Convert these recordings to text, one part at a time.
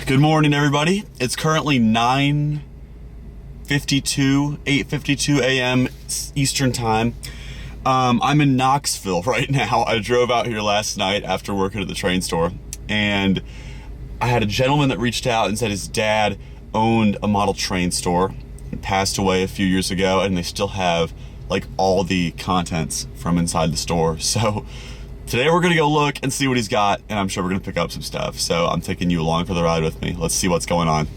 Good morning, everybody. It's currently 8:52 a.m. Eastern time. I'm in Knoxville right now. I drove out here last night after working at the train store, and I had a gentleman that reached out and said his dad owned a model train store and passed away a few years ago, and they still have like all the contents from inside the store. So today we're gonna go look and see what he's got, and I'm sure we're gonna pick up some stuff. So I'm taking you along for the ride with me. Let's see what's going on.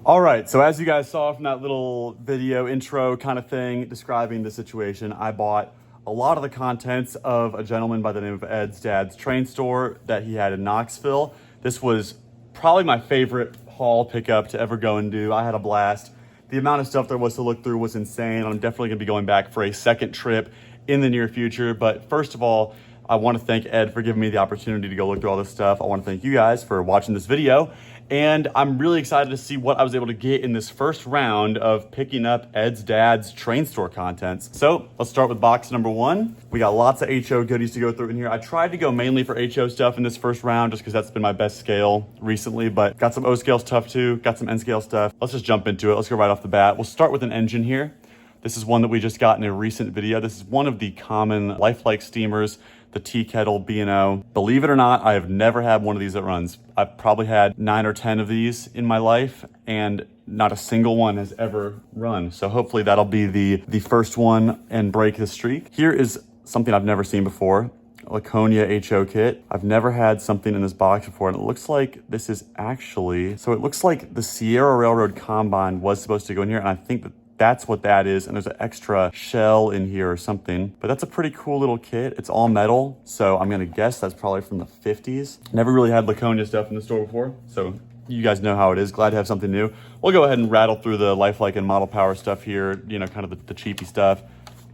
All right, so as you guys saw from that little video intro kind of thing describing the situation, I bought a lot of the contents of a gentleman by the name of Ed's dad's train store that he had in Knoxville. This was probably my favorite haul pickup to ever go and do. I had a blast. The amount of stuff there was to look through was insane. I'm definitely gonna be going back for a second trip in the near future. But first of all, I wanna thank Ed for giving me the opportunity to go look through all this stuff. I wanna thank you guys for watching this video. And I'm really excited to see what I was able to get in this first round of picking up Ed's dad's train store contents. So let's start with box number one. We got lots of HO goodies to go through in here. I tried to go mainly for HO stuff in this first round just because that's been my best scale recently, but got some O scale stuff too, got some N scale stuff. Let's just jump into it. Let's go right off the bat. We'll start with an engine here. This is one that we just got in a recent video. This is one of the common lifelike steamers, the Tea Kettle B&O. Believe it or not, I have never had one of these that runs. I've probably had 9 or 10 of these in my life, and not a single one has ever run. So hopefully that'll be the first one and break the streak. Here is something I've never seen before, a Laconia HO kit. I've never had something in this box before, and it looks like this is actually, so it looks like the Sierra Railroad Combine was supposed to go in here, and I think that's what that is, and there's an extra shell in here or something. But that's a pretty cool little kit. It's all metal, so I'm gonna guess that's probably from the 50s. Never really had Laconia stuff in the store before, so you guys know how it is. Glad to have something new. We'll go ahead and rattle through the lifelike and model power stuff here, you know, kind of the cheapy stuff.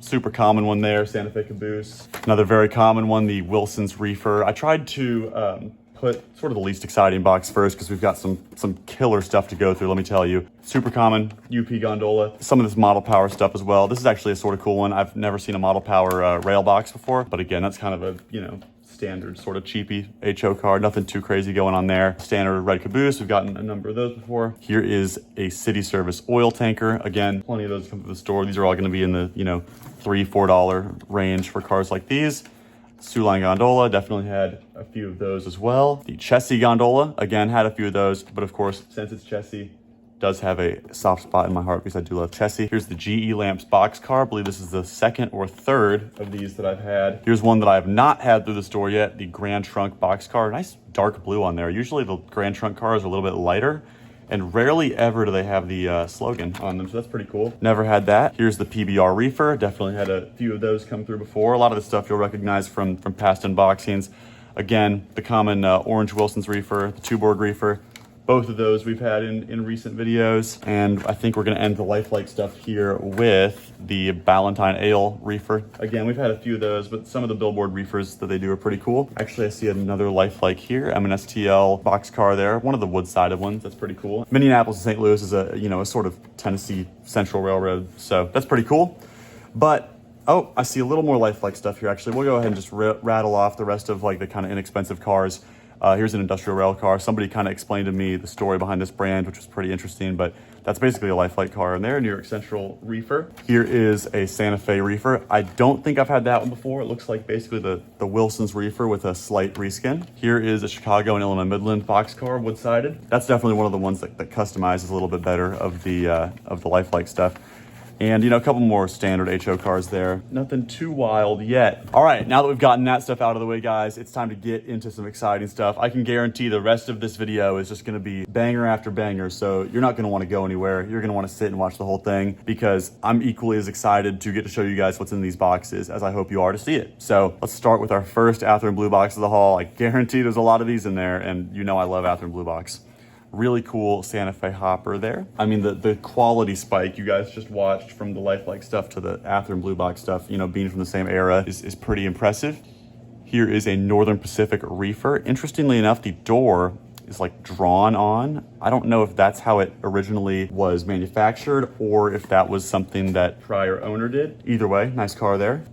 Super common one there, Santa Fe Caboose. Another very common one, the Wilson's Reefer. I tried to put sort of the least exciting box first because we've got some killer stuff to go through, let me tell you. Super common UP gondola. Some of this model power stuff as well. This is actually a sort of cool one. I've never seen a model power rail box before, but again, that's kind of a, you know, standard sort of cheapy HO card. Nothing too crazy going on there. Standard red caboose. We've gotten a number of those before. Here is a city service oil tanker. Again, plenty of those come to the store. These are all going to be in the, you know, $3, $4 range for cars like these. Line gondola, definitely had a few of those as well. The Chessie gondola, again, had a few of those, but of course, since it's Chessie, does have a soft spot in my heart because I do love Chessie. Here's the GE Lamps box car. I believe this is the second or third of these that I've had. Here's one that I have not had through the store yet, the Grand Trunk box car. Nice dark blue on there. Usually the Grand Trunk cars are a little bit lighter, and rarely ever do they have the slogan on them, so that's pretty cool. Never had that. Here's the PBR Reefer. Definitely had a few of those come through before. A lot of the stuff you'll recognize from past unboxings. Again, the common orange Wilson's Reefer, the two-board Reefer. Both of those we've had in recent videos. And I think we're gonna end the lifelike stuff here with the Ballantine Ale Reefer. Again, we've had a few of those, but some of the billboard reefers that they do are pretty cool. Actually, I see another lifelike here, M&STL box car there, one of the wood-sided ones. That's pretty cool. Minneapolis and St. Louis is a, you know, a sort of Tennessee Central Railroad, so that's pretty cool. But oh, I see a little more lifelike stuff here, actually. We'll go ahead and just rattle off the rest of like the kind of inexpensive cars. Here's an industrial rail car. Somebody kind of explained to me the story behind this brand, which was pretty interesting, but that's basically a lifelike car in there, New York Central Reefer. Here is a Santa Fe Reefer. I don't think I've had that one before. It looks like basically the Wilson's Reefer with a slight reskin. Here is a Chicago and Illinois Midland box car, wood-sided. That's definitely one of the ones that customizes a little bit better of the lifelike stuff. And, you know, a couple more standard HO cars there. Nothing too wild yet. All right, now that we've gotten that stuff out of the way, guys, it's time to get into some exciting stuff. I can guarantee the rest of this video is just gonna be banger after banger, so you're not gonna wanna go anywhere. You're gonna wanna sit and watch the whole thing because I'm equally as excited to get to show you guys what's in these boxes as I hope you are to see it. So let's start with our first Athearn Blue box of the haul. I guarantee there's a lot of these in there, and you know I love Athearn Blue box. Really cool Santa Fe hopper there. I mean, the quality spike you guys just watched from the lifelike stuff to the Athearn Blue box stuff, you know, being from the same era is pretty impressive. Here is a Northern Pacific Reefer. Interestingly enough, the door is like drawn on. I don't know if that's how it originally was manufactured or if that was something that prior owner did. Either way, nice car there.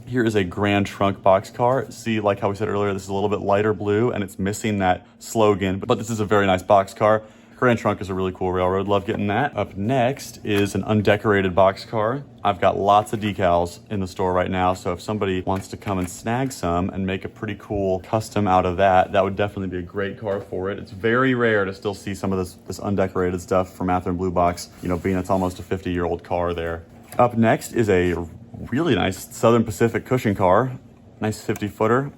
Here is a Grand Trunk boxcar. See, like how we said earlier, this is a little bit lighter blue and it's missing that slogan, but this is a very nice boxcar. Grand Trunk is a really cool railroad. Love getting that. Up next is an undecorated boxcar. I've got lots of decals in the store right now, so if somebody wants to come and snag some and make a pretty cool custom out of that, that would definitely be a great car for it. It's very rare to still see some of this undecorated stuff from Athearn Blue Box, you know, being it's almost a 50-year-old car there. Up next is a really nice Southern Pacific cushion car. Nice 50-footer.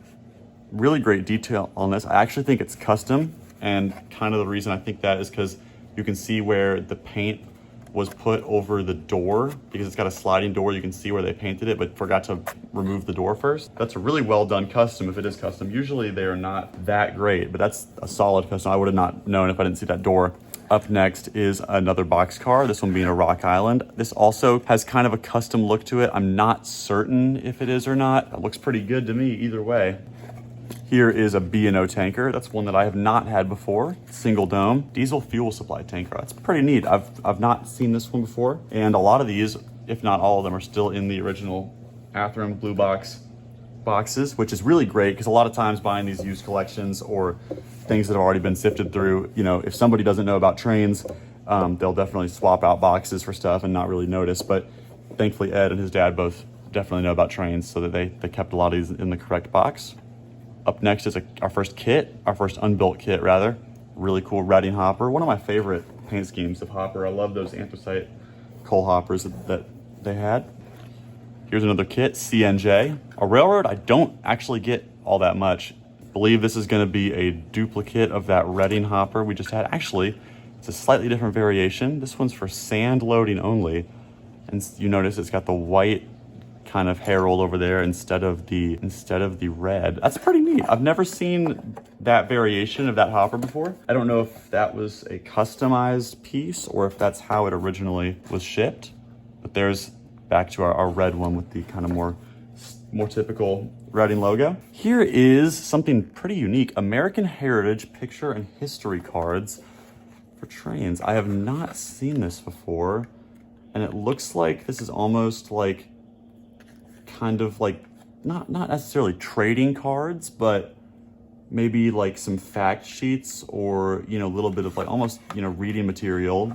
Really great detail on this. I actually think it's custom, and kind of the reason I think that is because you can see where the paint was put over the door, because it's got a sliding door. You can see where they painted it, but forgot to remove the door first. That's a really well done custom if it is custom. Usually they are not that great, but that's a solid custom. I would have not known if I didn't see that door. Up next is another boxcar, this one being a Rock Island. This also has kind of a custom look to it. I'm not certain if it is or not. It looks pretty good to me either way. Here is a B&O tanker. That's one that I have not had before. Single dome, diesel fuel supply tanker. That's pretty neat. I've not seen this one before. And a lot of these, if not all of them, are still in the original Athearn Blue Box boxes, which is really great because a lot of times buying these used collections or things that have already been sifted through, you know, if somebody doesn't know about trains, they'll definitely swap out boxes for stuff and not really notice. But thankfully Ed and his dad both definitely know about trains, so that they kept a lot of these in the correct box. Up next is our first kit, our first unbuilt kit rather. Really cool Reading hopper. One of my favorite paint schemes of hopper. I love those anthracite coal hoppers that they had. Here's another kit, CNJ. A railroad I don't actually get all that much. I believe this is gonna be a duplicate of that Reading hopper we just had. Actually, it's a slightly different variation. This one's for sand loading only. And you notice it's got the white kind of herald over there instead of the red. That's pretty neat. I've never seen that variation of that hopper before. I don't know if that was a customized piece or if that's how it originally was shipped. But there's back to our red one with the kind of more typical Reading logo. Here is something pretty unique. American Heritage picture and history cards for trains. I have not seen this before. And it looks like this is almost like kind of like not necessarily trading cards, but maybe like some fact sheets or, you know, a little bit of like almost, you know, reading material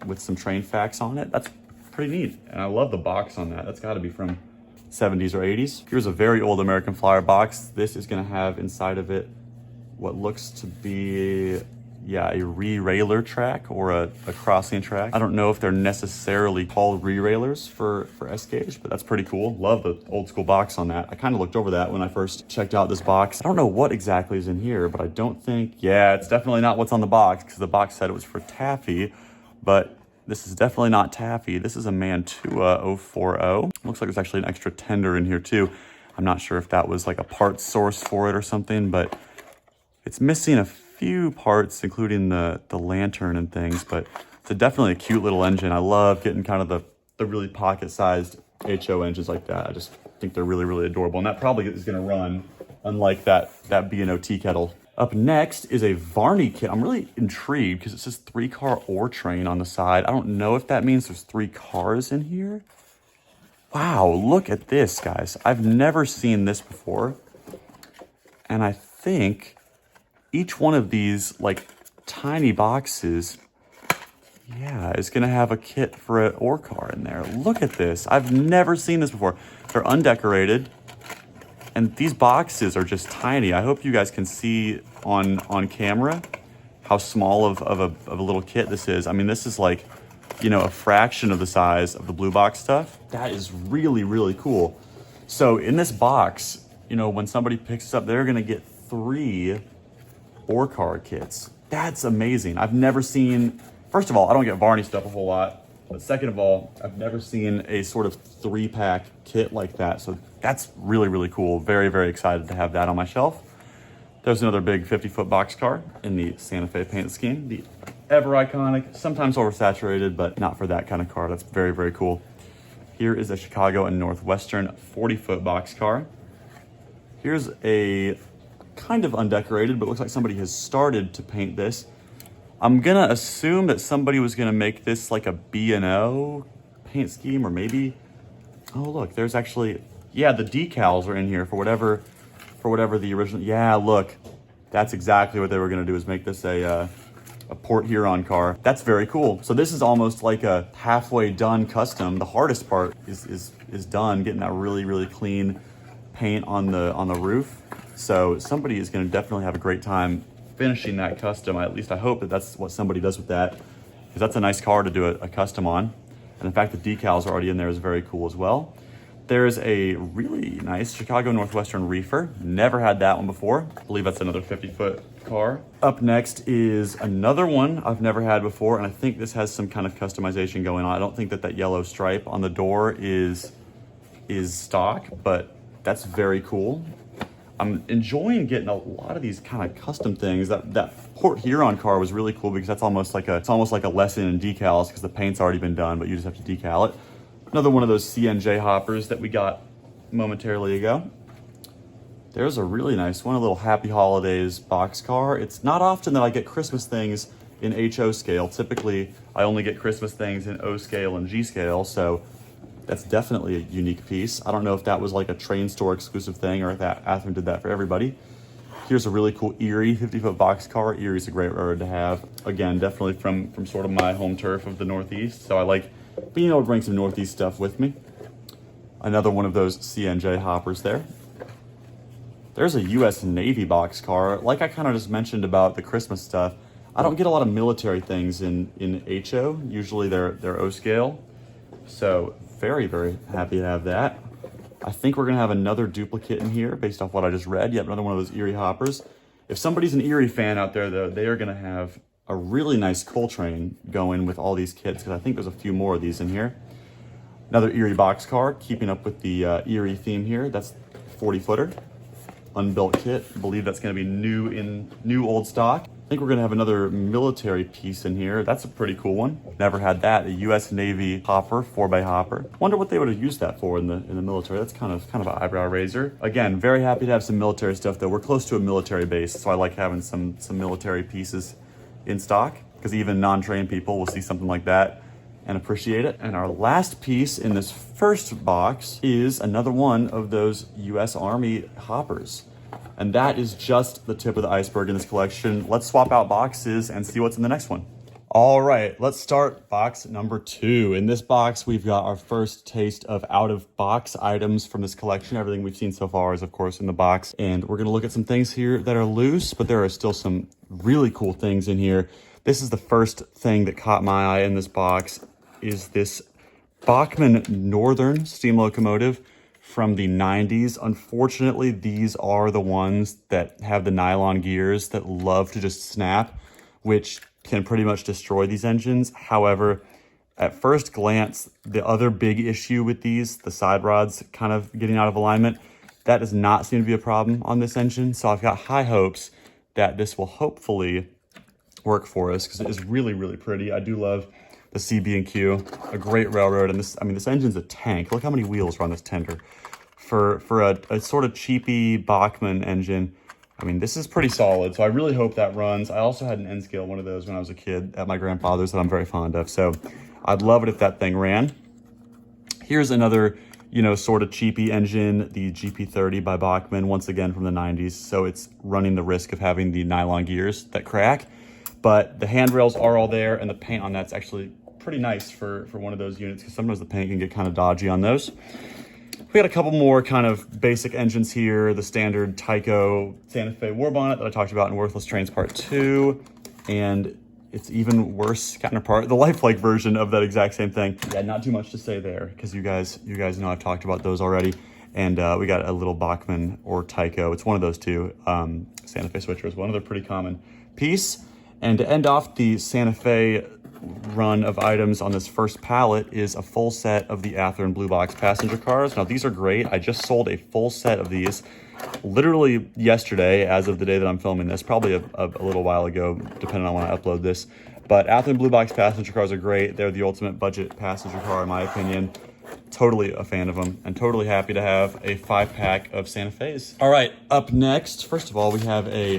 with some train facts on it. That's pretty neat. And I love the box on that. That's got to be from 70s or 80s. Here's a very old American Flyer box. This is going to have inside of it what looks to be, yeah, a re-railer track or a crossing track. I don't know if they're necessarily called re-railers for S-gauge, but that's pretty cool. Love the old school box on that. I kind of looked over that when I first checked out this box. I don't know what exactly is in here, but I don't think, yeah, it's definitely not what's on the box because the box said it was for taffy, but this is definitely not taffy. This is a Mantua 040. Looks like there's actually an extra tender in here too. I'm not sure if that was like a parts source for it or something, but it's missing a few parts, including the lantern and things, but it's definitely a cute little engine. I love getting kind of the really pocket-sized HO engines like that. I just think they're really, really adorable, and that probably is gonna run, unlike that B&O tea kettle. Up next is a Varney kit. I'm really intrigued because it says 3-car ore train on the side. I don't know if that means there's 3 cars in here. Wow, look at this, guys. I've never seen this before. And I think each one of these like tiny boxes, yeah, is gonna have a kit for an ore car in there. Look at this. I've never seen this before. They're undecorated. And these boxes are just tiny. I hope you guys can see on camera how small of a little kit this is. I mean, this is like, you know, a fraction of the size of the blue box stuff. That is really, really cool. So in this box, you know, when somebody picks this up, they're gonna get 3 ore car kits. That's amazing. I've never seen, first of all, I don't get Varney stuff a whole lot. But second of all, I've never seen a sort of 3-pack kit like that. So that's really, really cool. Very, very excited to have that on my shelf. There's another big 50-foot boxcar in the Santa Fe paint scheme. The ever iconic, sometimes oversaturated, but not for that kind of car. That's very, very cool. Here is a Chicago and Northwestern 40-foot boxcar. Here's a kind of undecorated, but it looks like somebody has started to paint this. I'm gonna assume that somebody was gonna make this like a B&O paint scheme, or maybe, oh look, there's actually, yeah, the decals are in here for whatever the original, yeah, look, that's exactly what they were gonna do, is make this a Port Huron car. That's very cool. So this is almost like a halfway done custom. The hardest part is done, getting that really, really clean paint on the roof. So somebody is gonna definitely have a great time finishing that custom. At least I hope that that's what somebody does with that, because that's a nice car to do a custom on. And in fact, the decals are already in there is very cool as well. There's a really nice Chicago Northwestern reefer. Never had that one before. I believe that's another 50-foot car. Up next is another one I've never had before, and I think this has some kind of customization going on. I don't think that yellow stripe on the door is stock, but that's very cool. I'm enjoying getting a lot of these kind of custom things. That Port Huron car was really cool because that's almost like it's almost like a lesson in decals, because the paint's already been done, but you just have to decal it. Another one of those CNJ hoppers that we got momentarily ago. There's a really nice one, a little Happy Holidays boxcar. It's not often that I get Christmas things in HO scale. Typically, I only get Christmas things in O scale and G scale, so that's definitely a unique piece. I don't know if that was like a train store exclusive thing, or if that Athearn did that for everybody. Here's a really cool Erie 50-foot boxcar. Erie's a great railroad to have. Again, definitely from sort of my home turf of the Northeast, so I like being able to bring some Northeast stuff with me. Another one of those CNJ hoppers there. There's a US Navy boxcar. Like I kind of just mentioned about the Christmas stuff, I don't get a lot of military things in HO. Usually they're O scale. So very, very happy to have that. I think we're gonna have another duplicate in here based off what I just read. Yep, another one of those Erie hoppers. If somebody's an Erie fan out there though, they are gonna have a really nice Coltrane going with all these kits, because I think there's a few more of these in here. Another Erie boxcar, keeping up with the Erie theme here. That's 40-footer, unbuilt kit. I believe that's going to be new old stock. I think we're going to have another military piece in here. That's a pretty cool one. Never had that. A U.S. Navy hopper, 4x hopper. Wonder what they would have used that for in the military. That's kind of an eyebrow raiser. Again, very happy to have some military stuff though. We're close to a military base, so I like having some military pieces in stock, because even non-trained people will see something like that and appreciate it. And our last piece in this first box is another one of those US Army hoppers. And that is just the tip of the iceberg in this collection. Let's swap out boxes and see what's in the next one. All right, let's start box number 2. In this box, we've got our first taste of out-of-box items from this collection. Everything we've seen so far is, of course, in the box. And we're gonna look at some things here that are loose, but there are still some really cool things in here. This is the first thing that caught my eye in this box, is this Bachmann Northern steam locomotive from the 90s. Unfortunately, these are the ones that have the nylon gears that love to just snap, which can pretty much destroy these engines. However, at first glance, the other big issue with these, the side rods kind of getting out of alignment, that does not seem to be a problem on this engine. So I've got high hopes that this will hopefully work for us, because it is really, really pretty. I do love the CB&Q, a great railroad. And this engine's a tank. Look how many wheels are on this tender. For a sort of cheapy Bachmann engine, I mean, this is pretty solid, so I really hope that runs. I also had an N-scale one of those when I was a kid at my grandfather's that I'm very fond of, so I'd love it if that thing ran. Here's another, sort of cheapy engine, the GP30 by Bachmann, once again from the 90s, so it's running the risk of having the nylon gears that crack, but the handrails are all there, and the paint on that's actually pretty nice for one of those units, because sometimes the paint can get kind of dodgy on those. We got a couple more kind of basic engines here. The standard Tyco Santa Fe war bonnet that I talked about in Worthless Trains Part 2. And it's even worse counterpart, the lifelike version of that exact same thing. Yeah, not too much to say there, because you guys know I've talked about those already. And we got a little Bachmann or Tyco. It's one of those two. Santa Fe switcher is one other pretty common piece. And to end off the Santa Fe run of items on this first pallet is a full set of the Athearn Blue Box passenger cars. Now these are great. I just sold a full set of these literally yesterday, as of the day that I'm filming this, probably a little while ago, depending on when I upload this. But Athearn Blue Box passenger cars are great. They're the ultimate budget passenger car, in my opinion. Totally a fan of them, and totally happy to have a 5-pack of Santa Fe's. All right, up next, first of all, we have a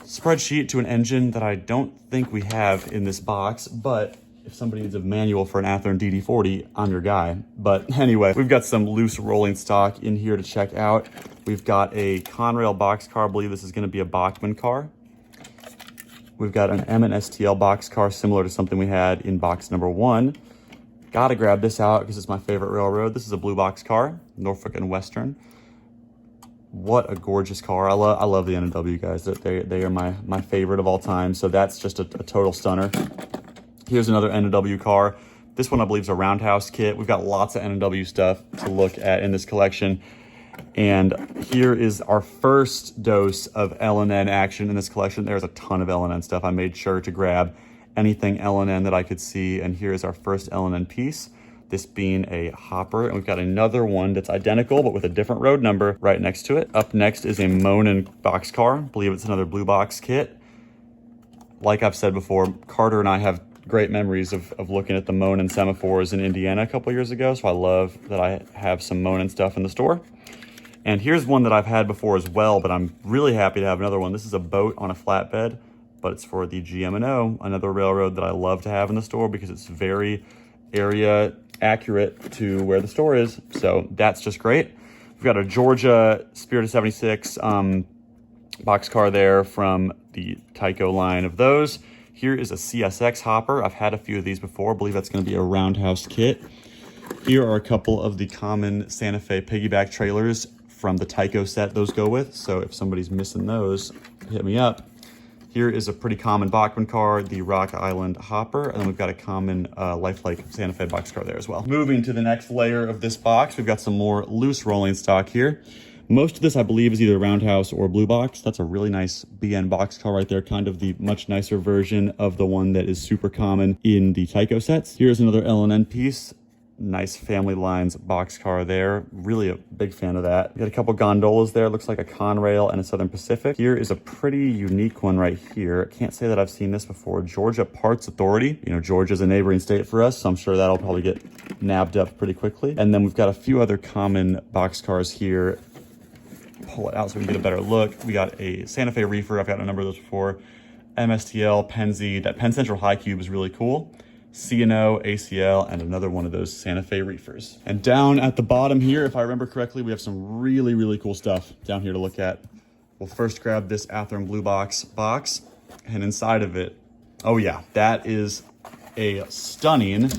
spreadsheet to an engine that I don't think we have in this box, but if somebody needs a manual for an Athearn DD40, I'm your guy. But anyway, we've got some loose rolling stock in here to check out. We've got a Conrail boxcar. I believe this is going to be a Bachmann car. We've got an M&STL boxcar similar to something we had in box number 1. Gotta grab this out because it's my favorite railroad. This is a blue boxcar, Norfolk and Western. What a gorgeous car. I love the N&W guys. They are my favorite of all time. So that's just a total stunner. Here's another N&W car. This one I believe is a roundhouse kit. We've got lots of N&W stuff to look at in this collection. And here is our first dose of L&N action in this collection. There's a ton of L&N stuff. I made sure to grab anything L&N that I could see. And here is our first L&N piece, this being a hopper. And we've got another one that's identical, but with a different road number right next to it. Up next is a Monin boxcar. I believe it's another blue box kit. Like I've said before, Carter and I have great memories of looking at the Monin semaphores in Indiana a couple years ago. So I love that I have some Monin stuff in the store. And here's one that I've had before as well, but I'm really happy to have another one. This is a boat on a flatbed, but it's for the GM&O, another railroad that I love to have in the store because it's very area accurate to where the store is. So that's just great. We've got a Georgia Spirit of 76 boxcar there from the Tyco line of those. Here is a CSX hopper. I've had a few of these before. I believe that's going to be a roundhouse kit. Here are a couple of the common Santa Fe piggyback trailers from the Tyco set those go with. So if somebody's missing those, hit me up. Here is a pretty common Bachmann car, the Rock Island hopper, and then we've got a common lifelike Santa Fe boxcar there as well. Moving to the next layer of this box, we've got some more loose rolling stock here. Most of this, I believe, is either roundhouse or blue box. That's a really nice BN boxcar right there, kind of the much nicer version of the one that is super common in the Tyco sets. Here's another L&N piece. Nice Family Lines boxcar there. Really a big fan of that. We got a couple gondolas there. Looks like a Conrail and a Southern Pacific. Here is a pretty unique one right here. Can't say that I've seen this before. Georgia Parts Authority. You know, Georgia's a neighboring state for us, so I'm sure that'll probably get nabbed up pretty quickly. And then we've got a few other common boxcars here. Pull it out so we can get a better look. We got a Santa Fe Reefer. I've got a number of those before. MSTL, Penzi. That Penn Central High Cube is really cool. C&O, ACL, and another one of those Santa Fe Reefers. And down at the bottom here, if I remember correctly, we have some really, really cool stuff down here to look at. We'll first grab this Athearn Blue Box, and inside of it, oh yeah, that is a stunning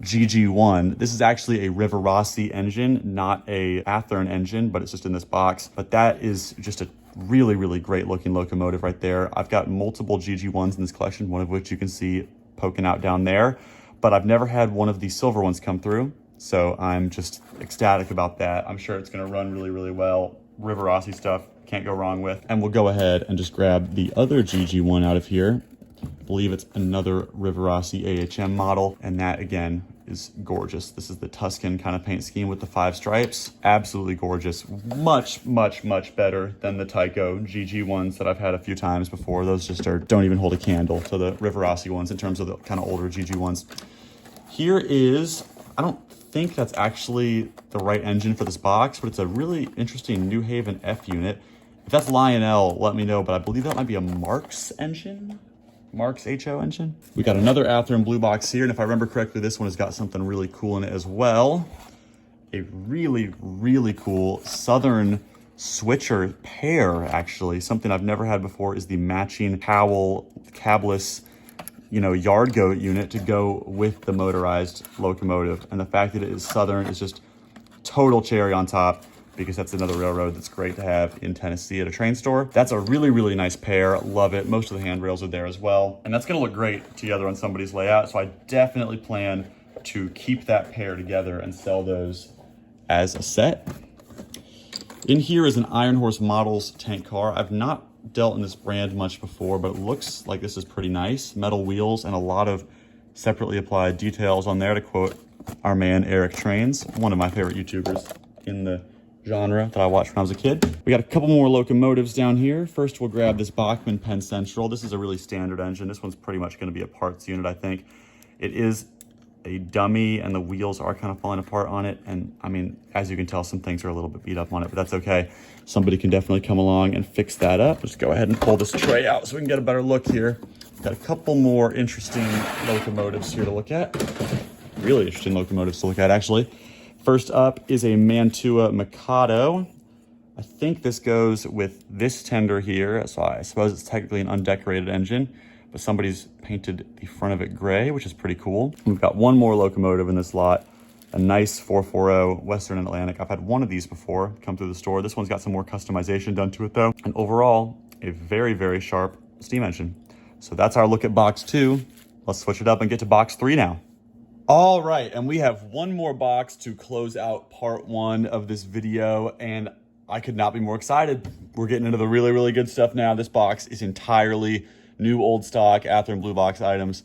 GG1. This is actually a Rivarossi engine, not a Athearn engine, but it's just in this box. But that is just a really, really great looking locomotive right there. I've got multiple GG1s in this collection, one of which you can see poking out down there, but I've never had one of these silver ones come through, so I'm just ecstatic about that. I'm sure it's going to run really, really well. Rivarossi stuff, can't go wrong with. And we'll go ahead and just grab the other GG1 out of here. I believe it's another Rivarossi AHM model, and that again is gorgeous. This is the Tuscan kind of paint scheme with the 5 stripes. Absolutely gorgeous. Much, much, much better than the Tyco GG ones that I've had a few times before. Those just don't even hold a candle to the Rivarossi ones in terms of the kind of older GG ones. Here is, I don't think that's actually the right engine for this box, but it's a really interesting New Haven F unit. If that's Lionel, let me know, but I believe that might be a Marx engine. Marx HO engine. We got another Athearn Blue Box here, and if I remember correctly, this one has got something really cool in it as well. A really, really cool Southern switcher pair, actually. Something I've never had before is the matching Powell cabless, you know, yard goat unit to go with the motorized locomotive. And the fact that it is Southern is just total cherry on top, because that's another railroad that's great to have in Tennessee at a train store. That's a really, really nice pair. Love it. Most of the handrails are there as well. And that's gonna look great together on somebody's layout. So I definitely plan to keep that pair together and sell those as a set. In here is an Iron Horse Models tank car. I've not dealt in this brand much before, but it looks like this is pretty nice. Metal wheels and a lot of separately applied details on there, to quote our man Eric Trains, one of my favorite YouTubers in the genre that I watched when I was a kid. We got a couple more locomotives down here. First, we'll grab this Bachmann Penn Central. This is a really standard engine. This one's pretty much going to be a parts unit, I think. It is a dummy and the wheels are kind of falling apart on it. And I mean, as you can tell, some things are a little bit beat up on it, but that's okay. Somebody can definitely come along and fix that up. Just go ahead and pull this tray out so we can get a better look here. Got a couple more interesting locomotives here to look at. Really interesting locomotives to look at, actually. First up is a Mantua Mikado. I think this goes with this tender here, so I suppose it's technically an undecorated engine, but somebody's painted the front of it gray, which is pretty cool. We've got one more locomotive in this lot, a nice 440 Western Atlantic. I've had one of these before come through the store. This one's got some more customization done to it though. And overall, a very, very sharp steam engine. So that's our look at box 2. Let's switch it up and get to box 3 now. All right, and we have one more box to close out part 1 of this video, and I could not be more excited. We're getting into the really, really good stuff now. This box is entirely new old stock Athearn Blue Box items.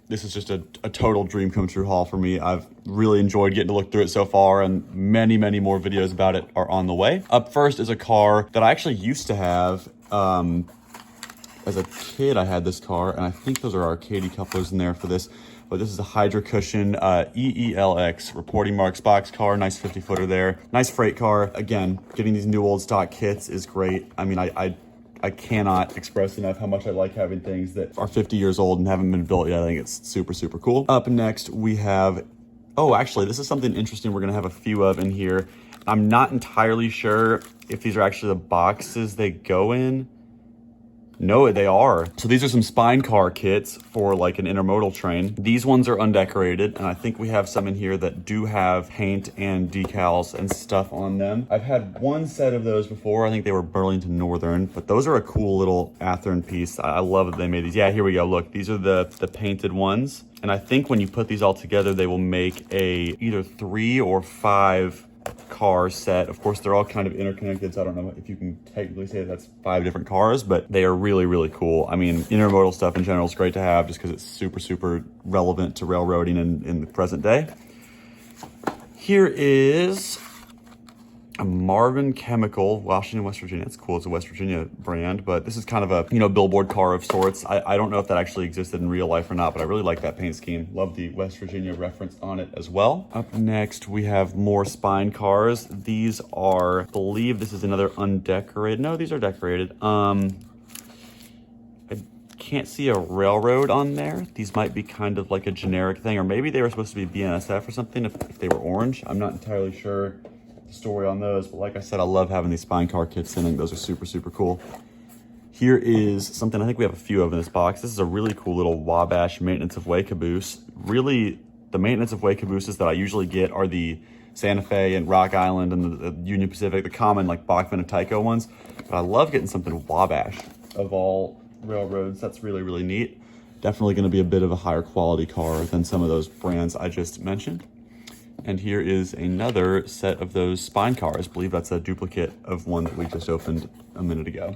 This is just a total dream come true haul for me. I've really enjoyed getting to look through it so far, and many, many more videos about it are on the way. Up first is a car that I actually used to have. As a kid, I had this car, and I think those are Arcady couplers in there for this. But this is a Hydra Cushion EELX reporting marks box car. Nice 50-footer there. Nice freight car. Again, getting these new old stock kits is great. I mean, I cannot express enough how much I like having things that are 50 years old and haven't been built yet. I think it's super, super cool. Up next, we have, oh, actually, this is something interesting we're gonna have a few of in here. I'm not entirely sure if these are actually the boxes they go in. No, they are. So these are some spine car kits for like an intermodal train. These ones are undecorated, and I think we have some in here that do have paint and decals and stuff on them. I've had one set of those before. I think they were Burlington Northern, but those are a cool little Athearn piece. I love that they made these. Yeah, here we go. Look, these are the painted ones. And I think when you put these all together, they will make a either 3 or 5 car set. Of course, they're all kind of interconnected, so I don't know if you can technically say that's 5 different cars, but they are really, really cool. I mean, intermodal stuff in general is great to have just because it's super, super relevant to railroading in the present day. Here is a Marvin Chemical, Washington, West Virginia. It's cool. It's a West Virginia brand, but this is kind of a, you know, billboard car of sorts. I don't know if that actually existed in real life or not, but I really like that paint scheme. Love the West Virginia reference on it as well. Up next, we have more spine cars. These are, I believe this is another undecorated. No, these are decorated. I can't see a railroad on there. These might be kind of like a generic thing, or maybe they were supposed to be BNSF or something if they were orange. I'm not entirely sure story on those, but like I said, I love having these spine car kits in, and those are super, super cool. Here is something I think we have a few of in this box. This is a really cool little Wabash maintenance of way caboose. Really, the maintenance of way cabooses that I usually get are the Santa Fe and Rock Island and the Union Pacific, the common like Bachman and Tyco ones, but I love getting something Wabash of all railroads. That's really, really neat. Definitely going to be a bit of a higher quality car than some of those brands I just mentioned. And here is another set of those spine cars. I believe that's a duplicate of one that we just opened a minute ago.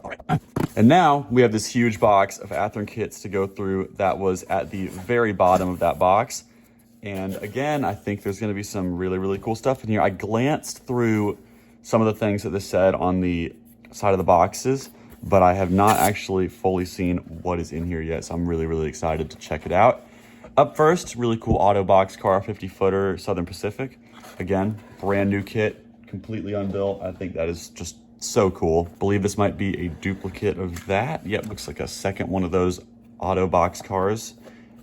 All right. And now we have this huge box of Athearn kits to go through that was at the very bottom of that box. And again, I think there's going to be some really, really cool stuff in here. I glanced through some of the things that this said on the side of the boxes, but I have not actually fully seen what is in here yet, so I'm really, really excited to check it out. Up first, really cool auto box car, 50-footer Southern Pacific. Again, brand new kit, completely unbuilt. I think that is just so cool. I believe this might be a duplicate of that. Yep, looks like a second one of those auto box cars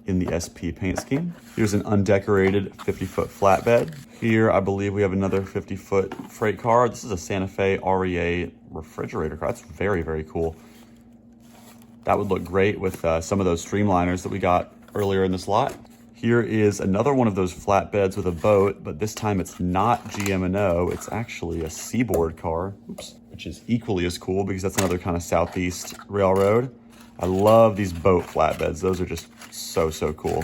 in the SP paint scheme. Here's an undecorated 50-foot flatbed. Here, I believe we have another 50-foot freight car. This is a Santa Fe REA refrigerator car. That's very, very cool. That would look great with some of those streamliners that we got earlier in this lot. Here is another one of those flatbeds with a boat, but this time it's not GM&O. It's actually a Seaboard car, which is equally as cool because that's another kind of Southeast railroad. I love these boat flatbeds. Those are just so, so cool.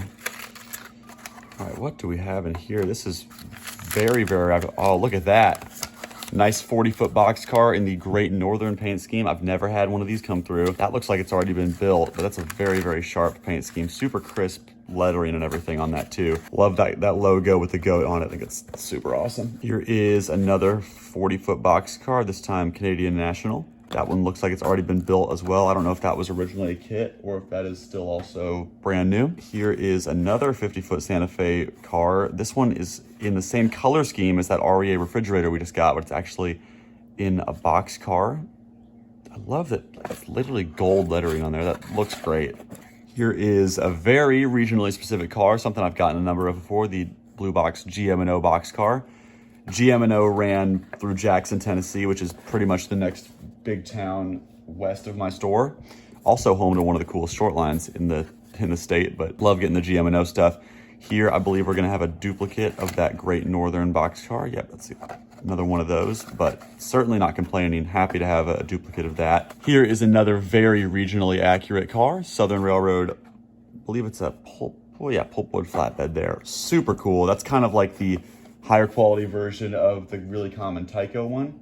All right, what do we have in here? This is very, very, oh, look at that. Nice 40-foot box car in the Great Northern paint scheme. I've never had one of these come through. That looks like it's already been built, but that's a very, very sharp paint scheme. Super crisp lettering and everything on that too. Love that logo with the goat on it. I think it's super awesome. Here is another 40-foot box car, this time Canadian National. That one looks like it's already been built as well. I don't know if that was originally a kit or if that is still also brand new. Here is another 50-foot Santa Fe car. This one is in the same color scheme as that REA refrigerator we just got, but it's actually in a box car. I love that it's literally gold lettering on there. That looks great. Here is a very regionally specific car, something I've gotten a number of before, the Blue Box GM&O box car. GM&O ran through Jackson, Tennessee, which is pretty much the next big town west of my store. Also home to one of the coolest short lines in the state, but love getting the GM&O stuff. Here, I believe we're gonna have a duplicate of that Great Northern box car. Yep, let's see, another one of those, but certainly not complaining. Happy to have a duplicate of that. Here is another very regionally accurate car, Southern Railroad. I believe it's a pulpwood flatbed there. Super cool. That's kind of like the higher quality version of the really common Tyco one.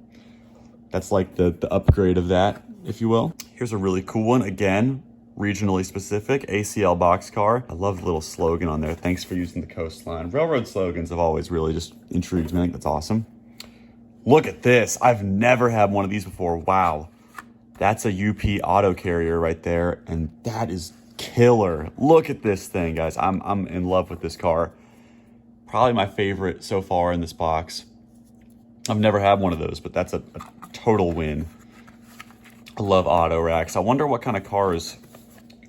That's like the upgrade of that, if you will. Here's a really cool one. Again, regionally specific, ACL boxcar. I love the little slogan on there. Thanks for using the coastline. Railroad slogans have always really just intrigued me. I think that's awesome. Look at this. I've never had one of these before. Wow. That's a UP auto carrier right there. And that is killer. Look at this thing, guys. I'm in love with this car. Probably my favorite so far in this box. I've never had one of those, but that's a total win. I love auto racks. I wonder what kind of cars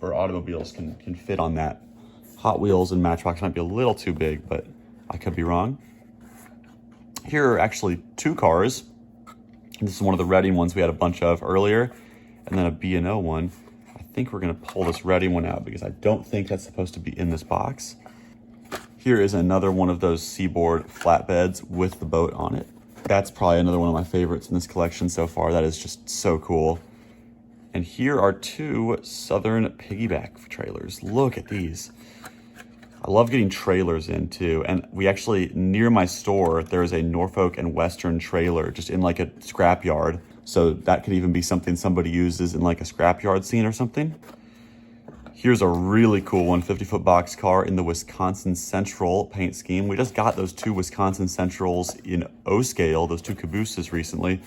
or automobiles can fit on that. Hot Wheels and Matchbox might be a little too big, but I could be wrong. Here are actually two cars. This is one of the Reading ones we had a bunch of earlier, and then a B&O one. I think we're gonna pull this Reading one out because I don't think that's supposed to be in this box. Here is another one of those Seaboard flatbeds with the boat on it. That's probably another one of my favorites in this collection so far. That is just so cool. And here are two Southern piggyback trailers. Look at these. I love getting trailers in too. And we actually, near my store, there is a Norfolk and Western trailer just in like a scrapyard. So that could even be something somebody uses in like a scrapyard scene or something. Here's a really cool one, 50-foot box car in the Wisconsin Central paint scheme. We just got those two Wisconsin Centrals in O-scale, those two cabooses recently.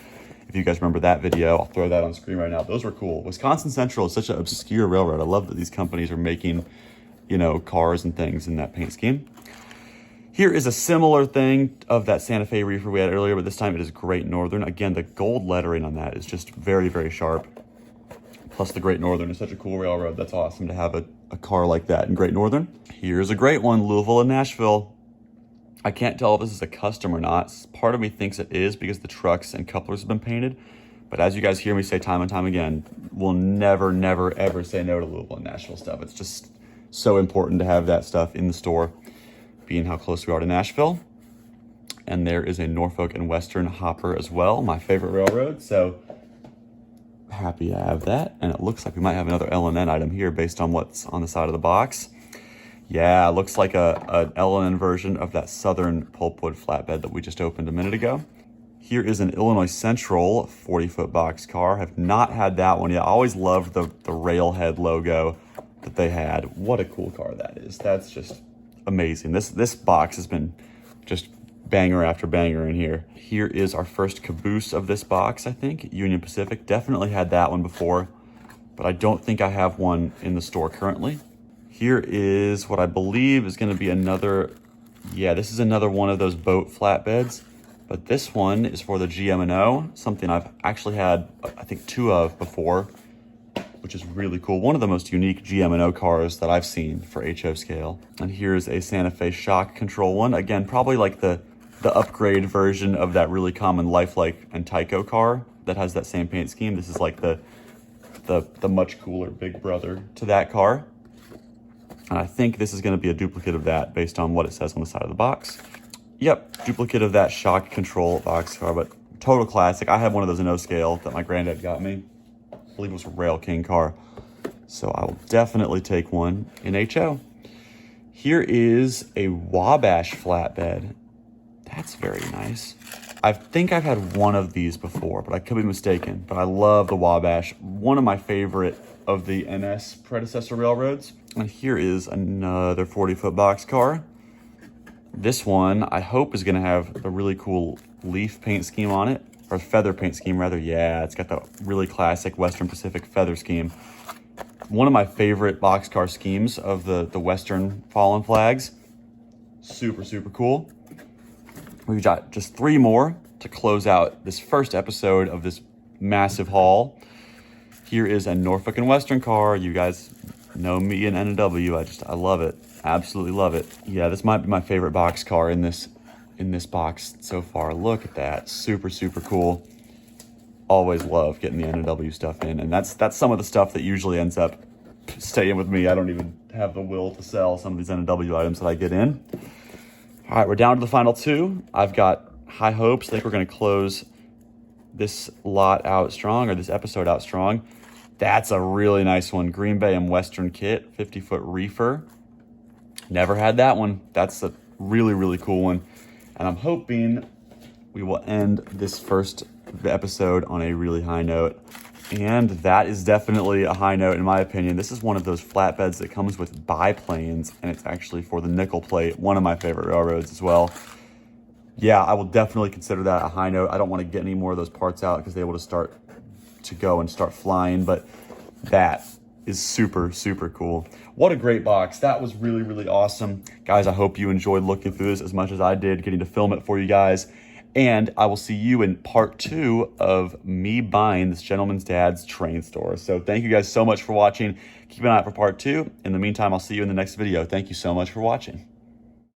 If you guys remember that video, I'll throw that on screen right now. Those were cool. Wisconsin Central is such an obscure railroad. I love that these companies are making, you know, cars and things in that paint scheme. Here is a similar thing of that Santa Fe reefer we had earlier, but this time it is Great Northern. Again, the gold lettering on that is just very, very sharp. Plus the Great Northern is such a cool railroad. That's awesome to have a car like that in Great Northern. Here's a great one, Louisville and Nashville. I can't tell if this is a custom or not. Part of me thinks it is because the trucks and couplers have been painted. But as you guys hear me say time and time again, we'll never, never, ever say no to Louisville and Nashville stuff. It's just so important to have that stuff in the store, being how close we are to Nashville. And there is a Norfolk and Western hopper as well, my favorite railroad. So happy to have that. And it looks like we might have another L&N item here based on what's on the side of the box. Yeah, it looks like an L&N version of that Southern pulpwood flatbed that we just opened a minute ago. Here is an Illinois Central 40-foot box car. Have not had that one yet. I always loved the railhead logo that they had. What a cool car that is. That's just amazing. This box has been just banger after banger in here. Here is our first caboose of this box, I think. Union Pacific. Definitely had that one before, but I don't think I have one in the store currently. Here is what I believe is going to be another, yeah, this is another one of those boat flatbeds, but this one is for the GM&O, something I've actually had, I think, two of before, which is really cool. One of the most unique GM&O cars that I've seen for HO scale. And here's a Santa Fe shock control one. Again, probably like the upgrade version of that really common Lifelike and Tyco car that has that same paint scheme. This is like the much cooler big brother to that car. And I think this is going to be a duplicate of that based on what it says on the side of the box. Yep, duplicate of that shock control box car, but total classic. I had one of those in O-scale that my granddad got me. I believe it was a Rail King car. So I will definitely take one in HO. Here is a Wabash flatbed. That's very nice. I think I've had one of these before, but I could be mistaken. But I love the Wabash. One of my favorite of the NS predecessor railroads. And here is another 40-foot box car. This one, I hope, is gonna have a really cool leaf paint scheme on it. or feather paint scheme rather. Yeah, it's got the really classic Western Pacific feather scheme. One of my favorite boxcar schemes of the Western fallen flags. Super, super cool. We've got just 3 more to close out this first episode of this massive haul. Here is a Norfolk and Western car. You guys know me and N&W. I love it. Absolutely love it. Yeah, this might be my favorite box car in this box so far. Look at that. Super, super cool. Always love getting the N&W stuff in. And that's some of the stuff that usually ends up staying with me. I don't even have the will to sell some of these N&W items that I get in. All right, we're down to the final 2. I've got high hopes. I think we're going to close this lot out strong, or this episode out strong. That's a really nice one. Green Bay and Western kit, 50-foot reefer. Never had that one. That's a really, really cool one. And I'm hoping we will end this first episode on a really high note. And that is definitely a high note in my opinion. This is one of those flatbeds that comes with biplanes, and it's actually for the nickel plate, one of my favorite railroads as well. Yeah, I will definitely consider that a high note. I don't want to get any more of those parts out because they will just start to go and start flying, but that is super, super cool. What a great box. That was really, really awesome. Guys, I hope you enjoyed looking through this as much as I did, getting to film it for you guys. And I will see you in part 2 of me buying this gentleman's dad's train store. So thank you guys so much for watching. Keep an eye out for part 2. In the meantime, I'll see you in the next video. Thank you so much for watching.